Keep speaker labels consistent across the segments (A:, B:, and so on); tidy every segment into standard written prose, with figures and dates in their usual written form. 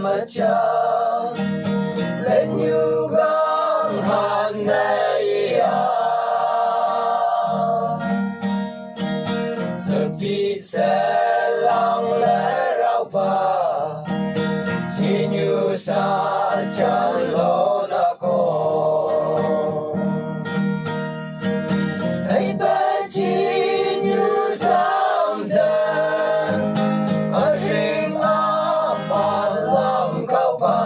A: mặt trăng lên như gắng hàng ngày sepi sẽ lặng lẽ rao pa chỉ như xa chân lối ako hãy bé chỉ như dám đen ở riêng mà làm cao pa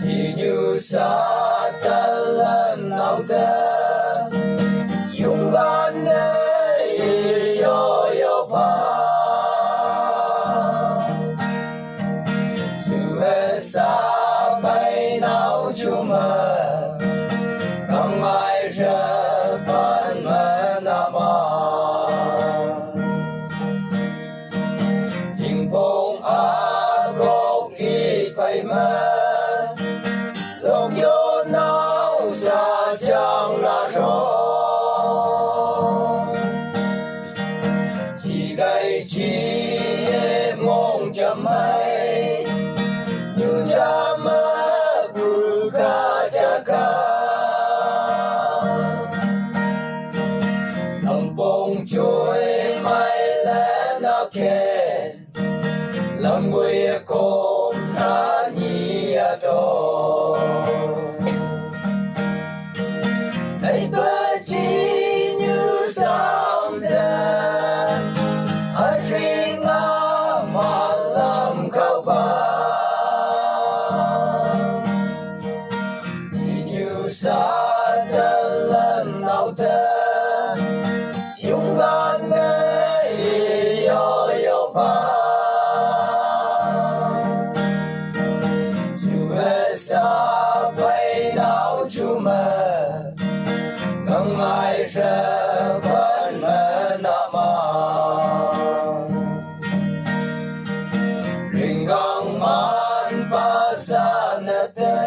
A: chỉ như xa ta lần nào tên yung gan này yo yo pa sự hệ xa bay nào chuma rằng ai sẽ ban mẹ nama tình phong a gốc ít phải mẹ lòng yo nào xa chẳng là rồi chỉ gây chi mong chăm hay như cha mẹ buka chaka lòng bông trôi mây lên áp kề lòng người cùng ra nhị to hãy bé chỉ như dám đen ở riêng mà làm cao pa chỉ như xa ta lần nào tên yung gan này yo yo pa dù hệ xa bay nào chuma ngân ai sẽ ban mẹ nama ring gang man pa sa nate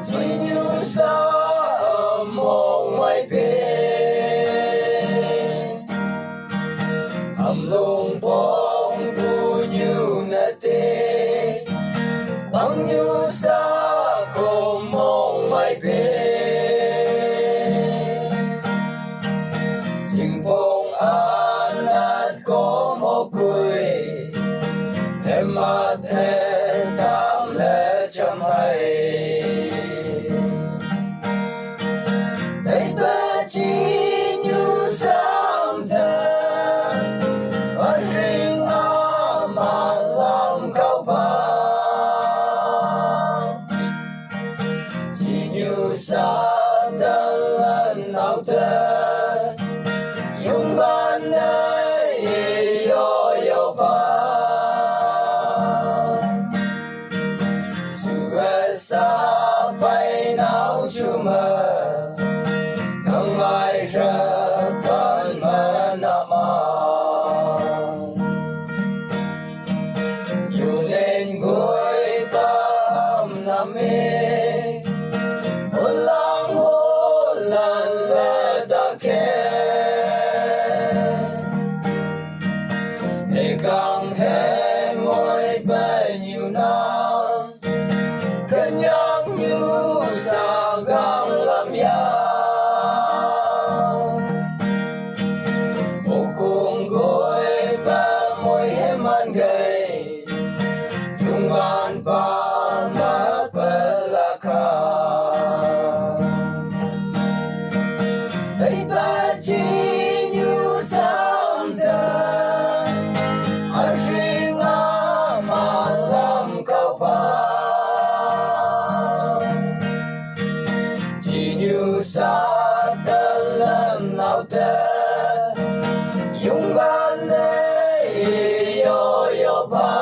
A: chỉ như xa mong mai pe lung phong tu như nate bằng như xa cùng mong mai pe tình phong an nát có một cười em mắt em tham lẽ chăm hay hãy bé chỉ như dám đen ở riêng mà làm cao pa chỉ như xa ta lần nào tên yung gan này yo yo pa dù hệ xa bay nào chuma ngân ai sẽ ban mẹ nama dù nên gối tam nam mê hô lan lệ đã kê để càng hết ngồi bên nhiều năm cân nhắc như xa gang làm ya một cùng gối bên môi em ăn gầy yung gan pa mất bela ka hãy bé chỉ như dám đen ở riêng mà làm cao pa chỉ như xa ta lần nào tên yung gan này yo yo pa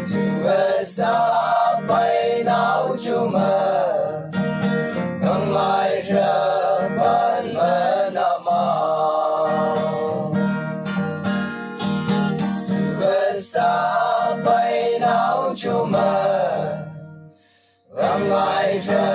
A: dù hệ xa bay nào chuma ngân ai sẽ ban mẹ nama dù hệ xa bay nào chuma ngân ai sẽ